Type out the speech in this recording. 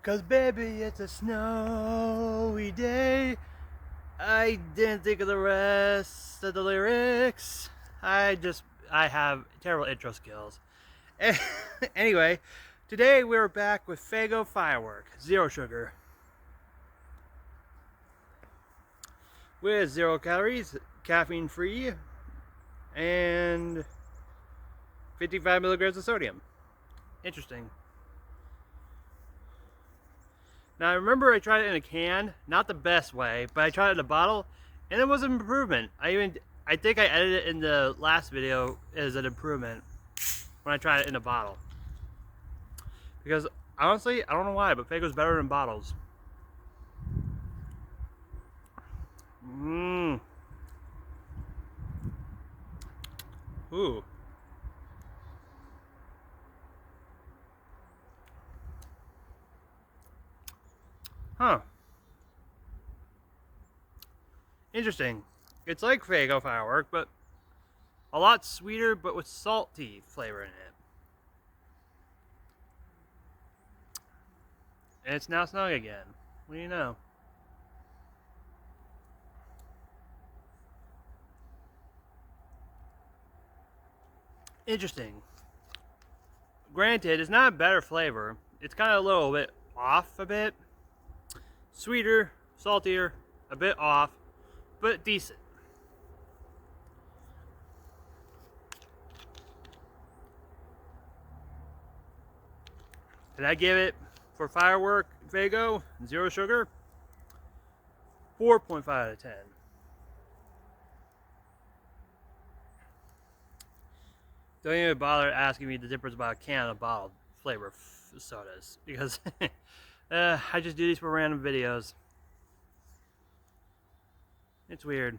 'Cause baby, it's a snowy day. I didn't think of the rest of the lyrics. I have terrible intro skills. Anyway, today we're back with Faygo Firework, zero sugar. With 0 calories, caffeine free, and 55 milligrams of sodium. Interesting. Now I remember I tried it in a can, not the best way, but I tried it in a bottle, and it was an improvement. I think I edited it in the last video as an improvement when I tried it in a bottle. Because honestly, I don't know why, but Faygo's better in bottles. Mmm. Ooh. Huh. Interesting. It's like Faygo Firework, but a lot sweeter, but with salty flavor in it. And it's now snug again. What do you know? Interesting. Granted, it's not a better flavor. It's kind of a little bit off a bit. Sweeter, saltier, a bit off, but decent. Did I give it, for Firework Faygo, 0 sugar? 4.5 out of 10. Don't even bother asking me the difference about a can and a bottle flavor sodas, because I just do these for random videos. It's weird.